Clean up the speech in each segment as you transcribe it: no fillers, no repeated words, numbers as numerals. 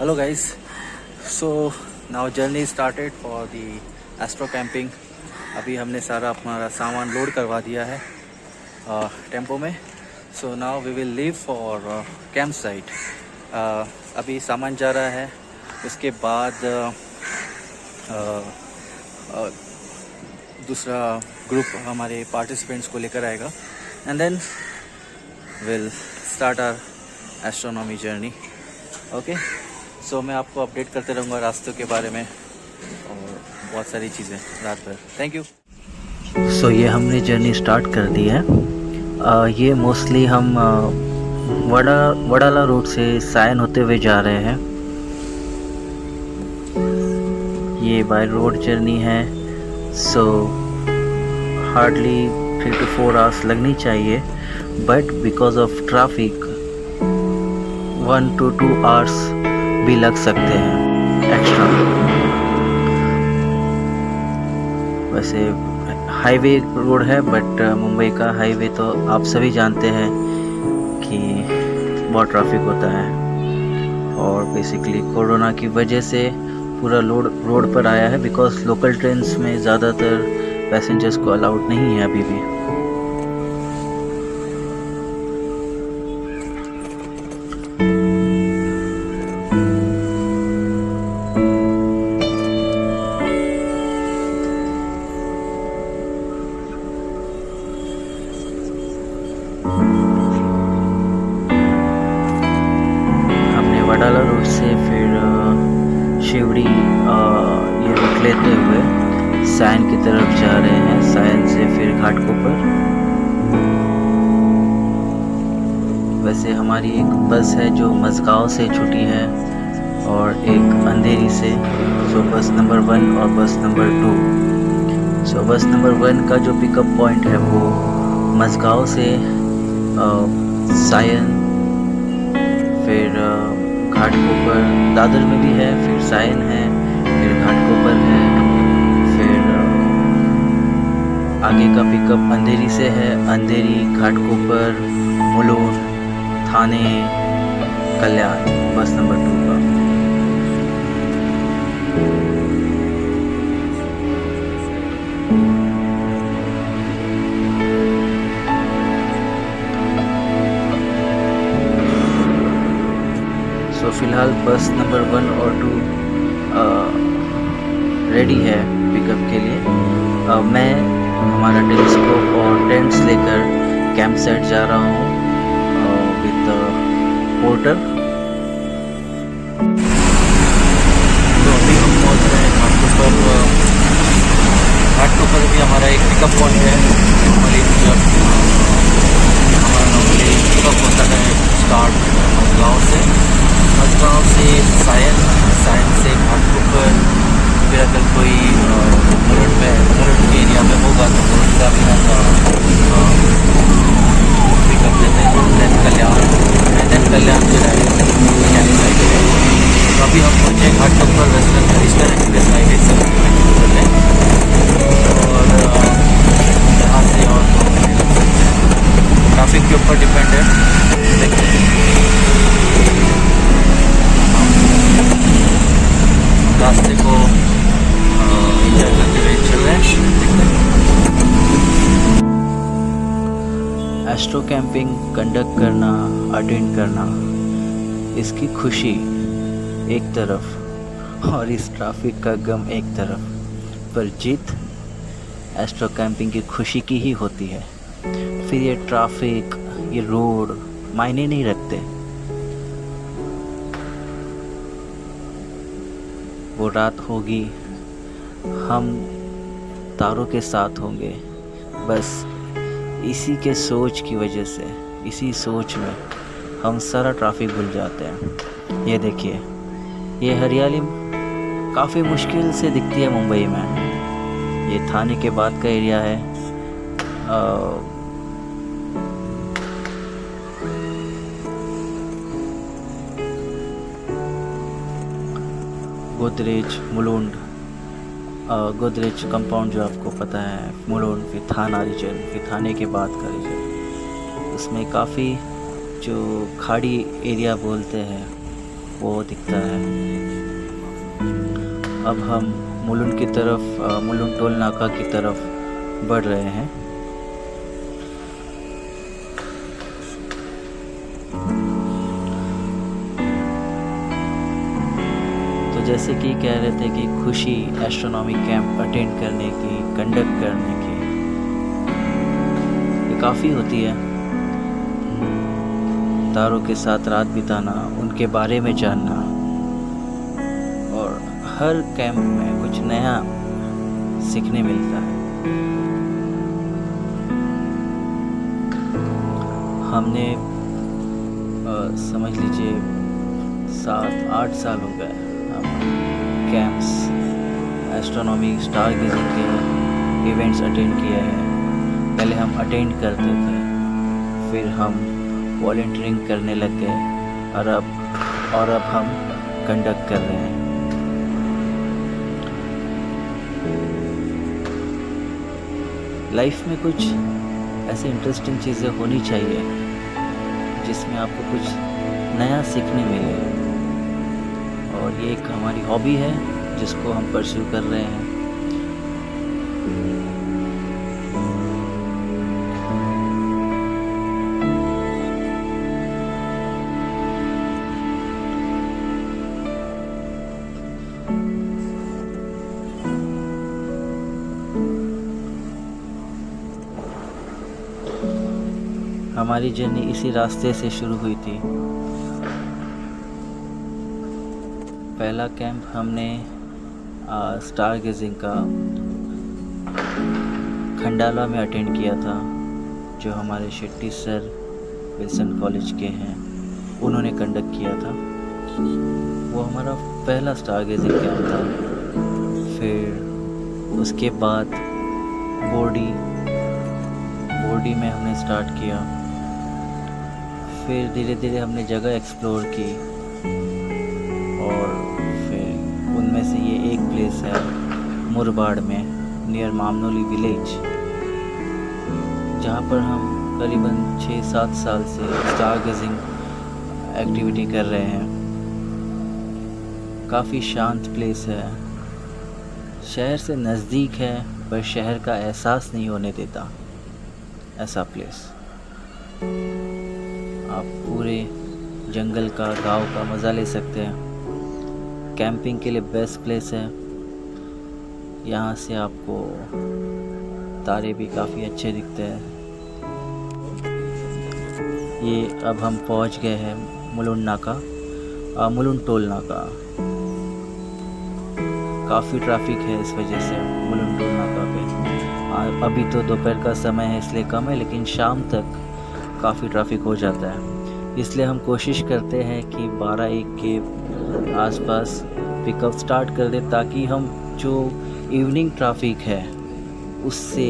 Hello guys, so now journey started for the astro camping. अभी हमने सारा अपना सामान लोड करवा दिया है टेम्पो में। So now we will leave for camp site. अभी सामान जा रहा है, उसके बाद दूसरा ग्रुप हमारे पार्टिसिपेंट्स को लेकर आएगा and then will start our astronomy journey. Okay, so मैं आपको अपडेट करते रहूँगा रास्तों के बारे में और बहुत सारी चीज़ें रात भर। Thank you. सो ये हमने जर्नी स्टार्ट कर दी है। ये मोस्टली हम वडाला रोड से सायन होते हुए जा रहे हैं। ये बाय रोड जर्नी है, सो हार्डली 3 to 4 आवर्स लगनी चाहिए, but because of traffic 1 to 2 hours भी लग सकते हैं एक्स्ट्रा। वैसे हाईवे रोड है, बट मुंबई का हाईवे तो आप सभी जानते हैं कि बहुत ट्रैफिक होता है, और बेसिकली कोरोना की वजह से पूरा लोड रोड पर आया है, बिकॉज लोकल ट्रेन्स में ज़्यादातर पैसेंजर्स को अलाउड नहीं है अभी भी। वडाला रोड से फिर शिवड़ी ये रूट लेते हुए सायन की तरफ जा रहे हैं। सायन से फिर घाटकोपर। वैसे हमारी एक बस है जो मजगांव से छुटी है और एक अंधेरी से। सो बस नंबर 1 और बस नंबर 2। सो बस नंबर 1 का जो पिकअप पॉइंट है वो मजगांव से सायन, फिर घाटकोपर दादर में भी है, फिर सायन है, फिर घाटकोपर है, फिर आगे का पिकअप अंधेरी से है। अंधेरी, घाटकोपर, मुलुंड, थाने, कल्याण, बस नंबर 2 का। तो फ़िलहाल बस नंबर 1 और 2 रेडी है पिकअप के लिए। मैं हमारा टेलीस्कोप और टेंट्स लेकर कैंप साइट जा रहा हूँ विद पोर्टर। तो अभी हम पहुँच रहे हैं घाटकोपर। घाटकोपर भी हमारा एक पिकअप पॉइंट है। नॉर्मली जब हमारा पिकअप होता है स्टार्ट गाँव से, मजगांव से सायन, सायन से घाटकोपर। फिर अगर कोई मुलुंड के एरिया में होगा तो मुलुंड का भी हम पिकअप लेते हैं। देन कल्याण जो है कैंप साइट है। तो अभी हम पहुँचे घाटकोपर वेस्टर्न एक्सप्रेस हाईवे से चले, और यहाँ से और ट्रैफिक के ऊपर डिपेंड है। रास्ते को एंजॉय करते हुए चल रहे हैं। एस्ट्रो कैंपिंग कंडक्ट करना, अटेंड करना, इसकी खुशी एक तरफ और इस ट्रैफिक का गम एक तरफ, पर जीत एस्ट्रो कैंपिंग की खुशी की ही होती है। फिर ये ट्रैफिक, ये रोड मायने नहीं रखते। वो रात होगी, हम तारों के साथ होंगे। बस इसी के सोच की वजह से, इसी सोच में हम सारा ट्रैफिक भूल जाते हैं। ये देखिए, ये हरियाली काफ़ी मुश्किल से दिखती है मुंबई में। ये थाने के बाद का एरिया है। गोदरेज, मुलुंड, गोदरेज कंपाउंड जो आपको पता है, मुलुंड, फिर थाना रीजन, फिर थाने के बाद का रीजन, उसमें काफ़ी जो खाड़ी एरिया बोलते हैं वो दिखता है। अब हम मुलुंड की तरफ मुलुंड टोल नाका की तरफ बढ़ रहे हैं। तो जैसे कि कह रहे थे कि खुशी एस्ट्रोनॉमी कैंप अटेंड करने की, कंडक्ट करने की, ये काफ़ी होती है। तारों के साथ रात बिताना, उनके बारे में जानना, और हर कैंप में कुछ नया सीखने मिलता है। हमने समझ लीजिए 7-8 साल हो गए हम कैंप्स, एस्ट्रोनॉमी, स्टार गेजिंग के इवेंट्स अटेंड किए हैं। पहले हम अटेंड करते थे, फिर हम वॉलंटियरिंग करने लग गए, और अब हम कंडक्ट कर रहे हैं। लाइफ में कुछ ऐसे इंटरेस्टिंग चीज़ें होनी चाहिए जिसमें आपको कुछ नया सीखने मिले, और ये एक हमारी हॉबी है जिसको हम परस्यू कर रहे हैं। हमारी जर्नी इसी रास्ते से शुरू हुई थी। पहला कैंप हमने स्टार गेजिंग का खंडाला में अटेंड किया था, जो हमारे शेट्टी सर विल्सन कॉलेज के हैं, उन्होंने कंडक्ट किया था। वो हमारा पहला स्टार गेजिंग कैंप था। फिर उसके बाद बोर्डी में हमने स्टार्ट किया। फिर धीरे धीरे हमने जगह एक्सप्लोर की, और फिर उनमें से ये एक प्लेस है मुरबाड़ में, नियर मामनोली विलेज, जहाँ पर हम करीबन 6-7 साल से स्टार गेजिंग एक्टिविटी कर रहे हैं। काफ़ी शांत प्लेस है, शहर से नज़दीक है पर शहर का एहसास नहीं होने देता, ऐसा प्लेस। आप पूरे जंगल का, गांव का मज़ा ले सकते हैं। कैंपिंग के लिए बेस्ट प्लेस है। यहाँ से आपको तारे भी काफ़ी अच्छे दिखते हैं। ये अब हम पहुँच गए हैं मुलुंड टोल नाका। काफ़ी ट्रैफिक है, इस वजह से मुलुंड टोल नाका पे अभी तो दोपहर का समय है इसलिए कम है, लेकिन शाम तक काफ़ी ट्रैफिक हो जाता है। इसलिए हम कोशिश करते हैं कि 12-1 के आसपास पिकअप स्टार्ट कर दें, ताकि हम जो इवनिंग ट्रैफिक है उससे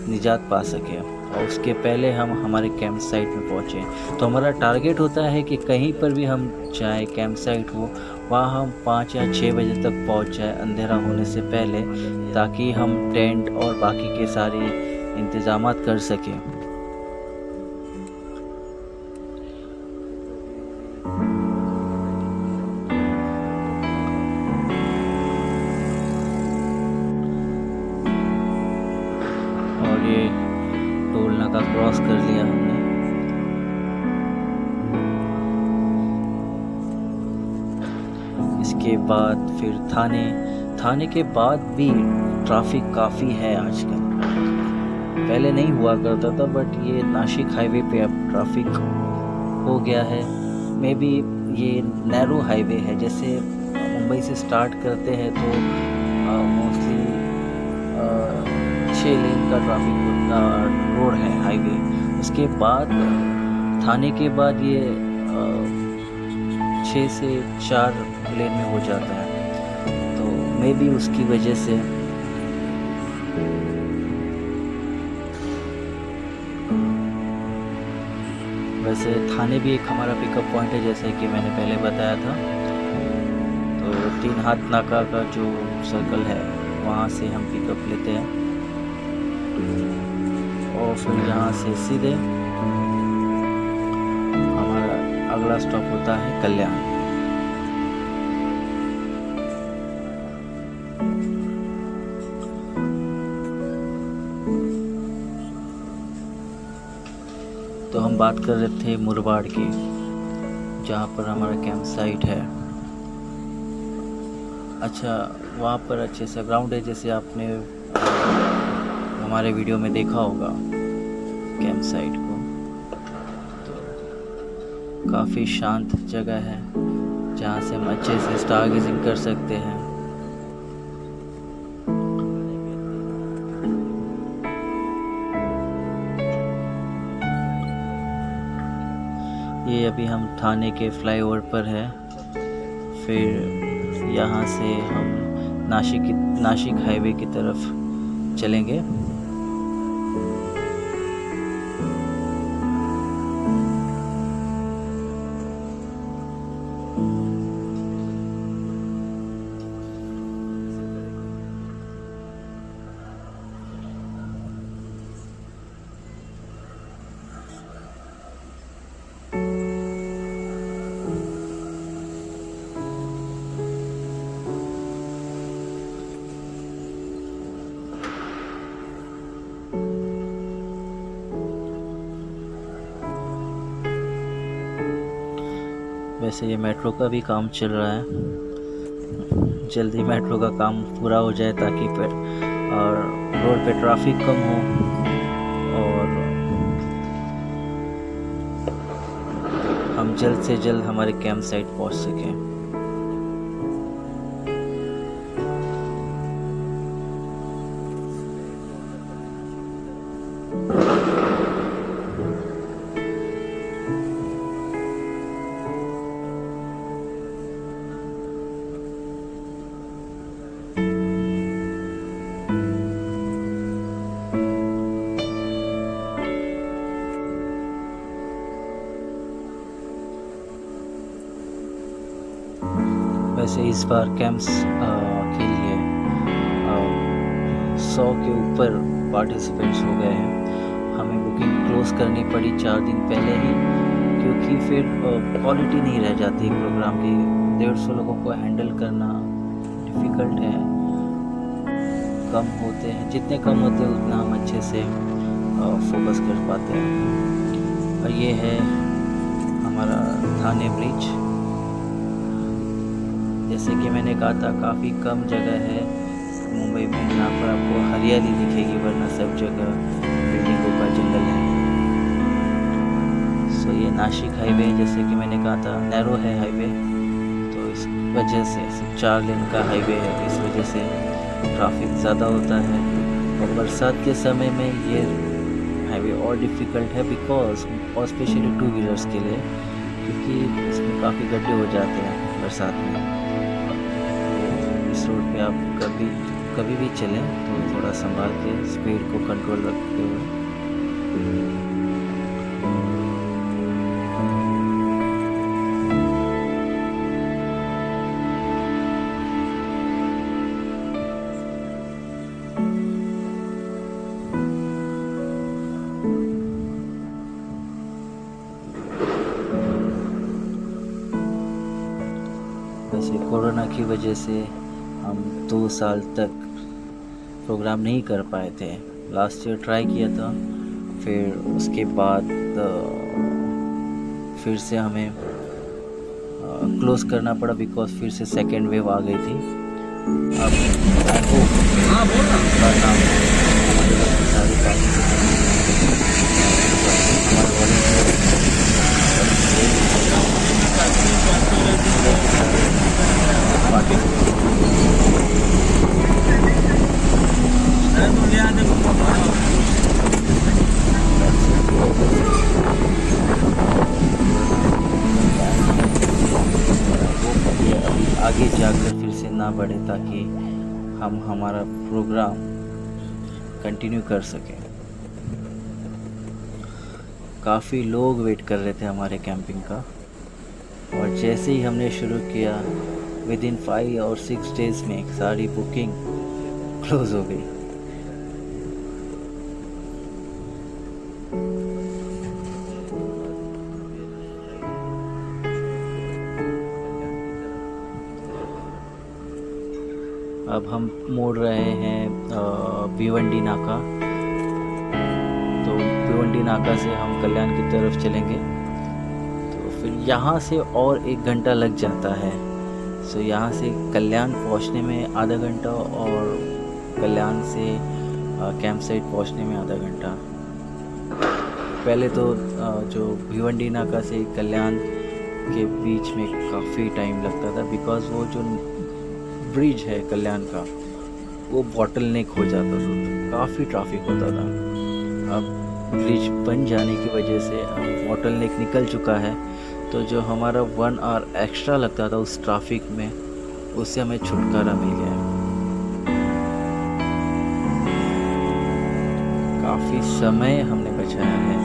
निजात पा सकें, और उसके पहले हम हमारे कैंप साइट में पहुँचें। तो हमारा टारगेट होता है कि कहीं पर भी हम चाहे कैंप साइट हो, वहाँ हम 5 या 6 बजे तक पहुँच जाए, अंधेरा होने से पहले, ताकि हम टेंट और बाकी के सारे इंतज़ामात कर सकें। और ये टोल नाका क्रॉस कर लिया हमने। इसके बाद फिर थाने के बाद भी ट्रैफिक काफ़ी है आजकल। पहले नहीं हुआ करता था, बट ये नासिक हाईवे पे अब ट्रैफिक हो गया है। मे बी ये नैरो हाईवे है, जैसे मुंबई से स्टार्ट करते हैं तो मोस्टली 6 लेन का ट्रैफिक रोड है, हाईवे। उसके बाद थाने के बाद ये 6 से 4 लेन में हो जाता है, तो मे बी उसकी वजह से वैसे थाने भी एक हमारा पिकअप पॉइंट है, जैसे कि मैंने पहले बताया था। तो 3 हाथ नाका का जो सर्कल है वहाँ से हम पिकअप लेते हैं, और फिर यहाँ से सीधे हमारा अगला स्टॉप होता है कल्याण। हम बात कर रहे थे मुरबाड़ की, जहाँ पर हमारा कैंप साइट है। अच्छा, वहाँ पर अच्छे से ग्राउंड है, जैसे आपने हमारे वीडियो में देखा होगा कैंप साइट को। तो काफ़ी शांत जगह है जहाँ से हम अच्छे से स्टारगेजिंग कर सकते हैं। ये अभी हम थाने के फ्लाईओवर पर है, फिर यहाँ से हम नासिक हाईवे की तरफ चलेंगे। वैसे ये मेट्रो का भी काम चल रहा है, जल्दी मेट्रो का काम पूरा हो जाए ताकि फिर और रोड पे ट्रैफिक कम हो और हम जल्द से जल्द हमारे कैंप साइट पहुंच सकें। वैसे इस बार कैंप्स के लिए 100 के ऊपर पार्टिसिपेंट्स हो गए हैं। हमें बुकिंग क्लोज करनी पड़ी 4 दिन पहले ही, क्योंकि फिर क्वालिटी नहीं रह जाती प्रोग्राम की। 150 लोगों को हैंडल करना डिफ़िकल्ट है। कम होते हैं, जितने कम होते हैं उतना हम अच्छे से फोकस कर पाते हैं। और ये है हमारा थाने ब्रिज। जैसे कि मैंने कहा था, काफ़ी कम जगह है मुंबई में जहाँ पर आपको हरियाली दिखेगी, वरना सब जगह बिल्डिंगों का जंगल है। सो ये नासिक हाईवे, जैसे कि मैंने कहा था, नैरो है हाईवे, तो इस वजह से सिर्फ 4 लेन का हाईवे है, इस वजह से ट्रैफिक ज़्यादा होता है। और बरसात के समय में ये हाईवे और डिफ़िकल्ट है, बिकॉज और स्पेशली 2 व्हीलर्स के लिए, क्योंकि इसमें काफ़ी गड्ढे हो जाते हैं बरसात में। इस रोड पे आप कभी भी चलें तो थोड़ा संभाल के स्पीड को कंट्रोल रखते हुए। वैसे कोरोना की वजह से हम 2 साल तक प्रोग्राम नहीं कर पाए थे। लास्ट ईयर ट्राई किया था, फिर उसके बाद फिर से हमें क्लोज़ करना पड़ा, बिकॉज फिर से सेकेंड वेव आ गई थी। अब हाँ बोल ना। हमारे पास सारी आगे जाकर फिर से ना बढ़े, ताकि हम हमारा प्रोग्राम कंटिन्यू कर सकें। काफ़ी लोग वेट कर रहे थे हमारे कैंपिंग का, और जैसे ही हमने शुरू किया, विद इन 5 और 6 डेज़ में सारी बुकिंग क्लोज़ हो गई। अब हम मोड़ रहे हैं भिवंडी नाका। तो भिवंडी नाका से हम कल्याण की तरफ चलेंगे, तो फिर यहाँ से और 1 घंटा लग जाता है। सो यहाँ से कल्याण पहुँचने में आधा घंटा और कल्याण से कैंप साइट पहुँचने में आधा घंटा। पहले तो जो भिवंडी नाका से कल्याण के बीच में काफ़ी टाइम लगता था, बिकॉज़ वो जो ब्रिज है कल्याण का वो बॉटल नेक हो जाता था, तो काफ़ी ट्रैफिक होता था। अब ब्रिज बन जाने की वजह से अब बॉटल नेक निकल चुका है, तो जो हमारा 1 आवर एक्स्ट्रा लगता था उस ट्रैफिक में, उससे हमें छुटकारा मिल गया है। काफ़ी समय हमने बचाया है।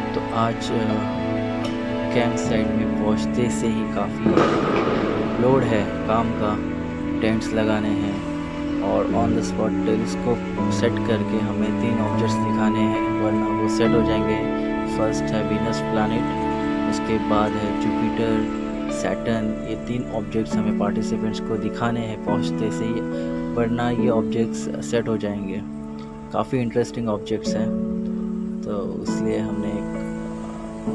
तो आज कैंप साइट में पहुंचते से ही काफ़ी लोड है काम का, टेंट्स लगाने हैं और on the spot telescope set करके हमें 3 ऑब्जेक्ट्स दिखाने हैं, वरना वो सेट हो जाएंगे। फर्स्ट है वीनस प्लैनेट, उसके बाद है जुपिटर, सैटर्न। ये 3 ऑब्जेक्ट्स हमें पार्टिसिपेंट्स को दिखाने हैं पहुंचते से ही, वरना ये ऑब्जेक्ट्स सेट हो जाएंगे। काफ़ी इंटरेस्टिंग ऑब्जेक्ट्स हैं, तो इसलिए हमने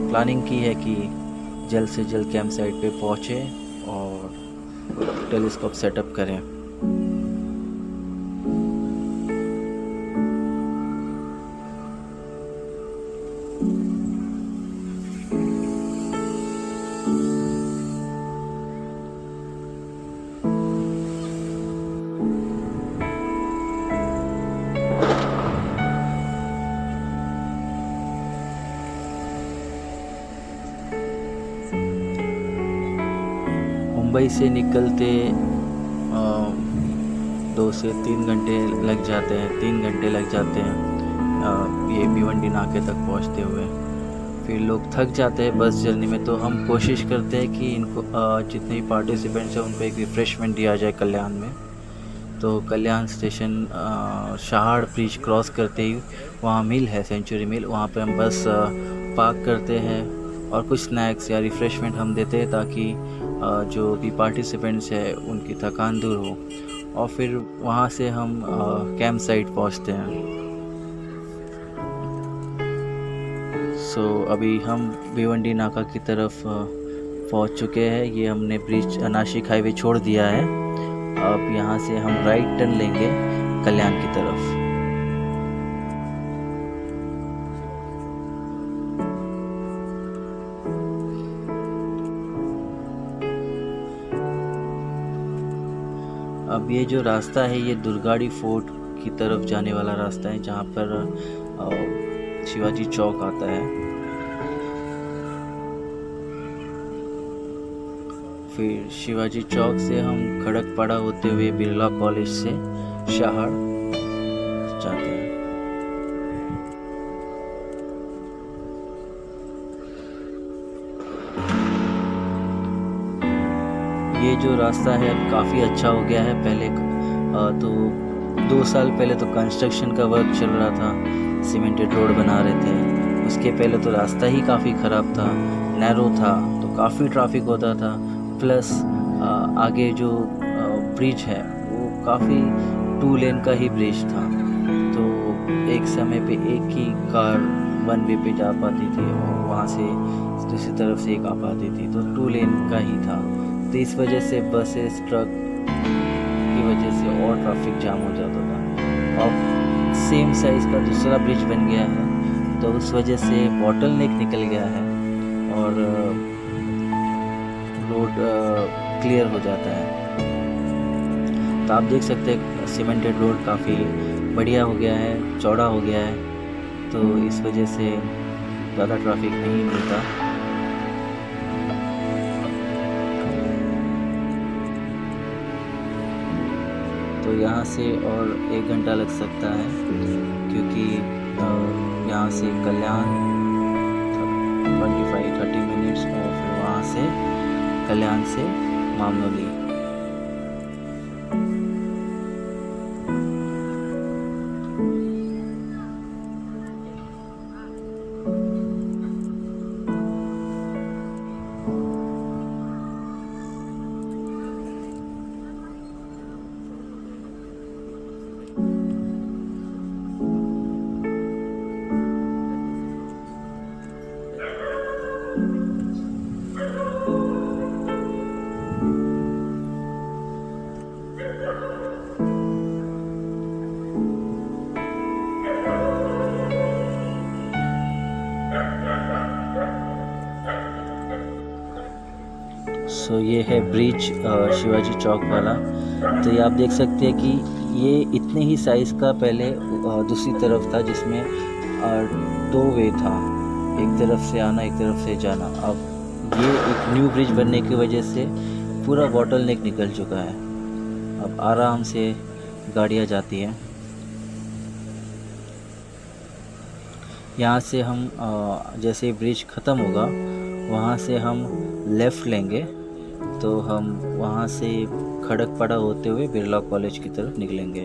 प्लानिंग की है कि जल्द से जल्द कैंप साइट पे पहुँचे और टेलीस्कोप सेटअप करें। मुंबई से निकलते 2 से 3 घंटे लग जाते हैं, 3 घंटे लग जाते हैं ये भिवंडी नाके तक पहुंचते हुए। फिर लोग थक जाते हैं बस जर्नी में, तो हम कोशिश करते हैं कि इनको जितने भी पार्टिसिपेंट्स हैं उनको एक रिफ़्रेशमेंट दिया जाए कल्याण में। तो कल्याण स्टेशन शहाड़ ब्रिज क्रॉस करते ही वहाँ मिल है, सेंचुरी मिल, वहाँ पे हम बस पार्क करते हैं और कुछ स्नैक्स या रिफ़्रेशमेंट हम देते हैं, ताकि जो भी पार्टिसिपेंट्स है उनकी थकान दूर हो। और फिर वहाँ से हम कैंप साइट पहुँचते हैं। सो अभी हम भिवंडी नाका की तरफ पहुँच चुके हैं। ये हमने ब्रिज नासिक हाईवे छोड़ दिया है। अब यहाँ से हम राइट टर्न लेंगे कल्याण की तरफ। अब ये जो रास्ता है ये दुर्गाड़ी फोर्ट की तरफ जाने वाला रास्ता है, जहाँ पर शिवाजी चौक आता है। फिर शिवाजी चौक से हम खड़कपाड़ा होते हुए बिरला कॉलेज से शहाड़ जाते हैं। ये जो रास्ता है अब काफ़ी अच्छा हो गया है। पहले तो 2 साल पहले तो कंस्ट्रक्शन का वर्क चल रहा था, सीमेंटेड रोड बना रहे थे। उसके पहले तो रास्ता ही काफ़ी ख़राब था, नैरो था, तो काफ़ी ट्रैफिक होता था। प्लस आगे जो ब्रिज है वो काफ़ी 2 लेन का ही ब्रिज था, तो एक समय पे एक ही कार 1 वे पे जा पाती थी और वहाँ से दूसरी तरफ से एक आ पाती थी, तो 2 लेन का ही था। तो इस वजह से बसेस, ट्रक की वजह से और ट्रैफिक जाम हो जाता था। अब सेम साइज़ का दूसरा ब्रिज बन गया है, तो उस वजह से बॉटल नेक निकल गया है और रोड क्लियर हो जाता है। तो आप देख सकते हैं सीमेंटेड रोड काफ़ी बढ़िया हो गया है, चौड़ा हो गया है, तो इस वजह से ज़्यादा ट्रैफिक नहीं मिलता। तो यहाँ से और 1 घंटा लग सकता है, क्योंकि यहाँ से कल्याण 25-30 मिनट्स और फिर वहाँ से कल्याण से मामनोली। सो ये है ब्रिज शिवाजी चौक वाला। तो ये आप देख सकते हैं कि ये इतने ही साइज़ का पहले दूसरी तरफ था, जिसमें 2 वे था, एक तरफ से आना एक तरफ से जाना। अब ये एक न्यू ब्रिज बनने की वजह से पूरा बॉटल नेक निकल चुका है, अब आराम से गाड़ियाँ जाती हैं। यहाँ से हम जैसे ब्रिज ख़त्म होगा वहाँ से हम लेफ़्ट लेंगे, तो हम वहाँ से खड़कपाड़ा होते हुए बिरला कॉलेज की तरफ निकलेंगे।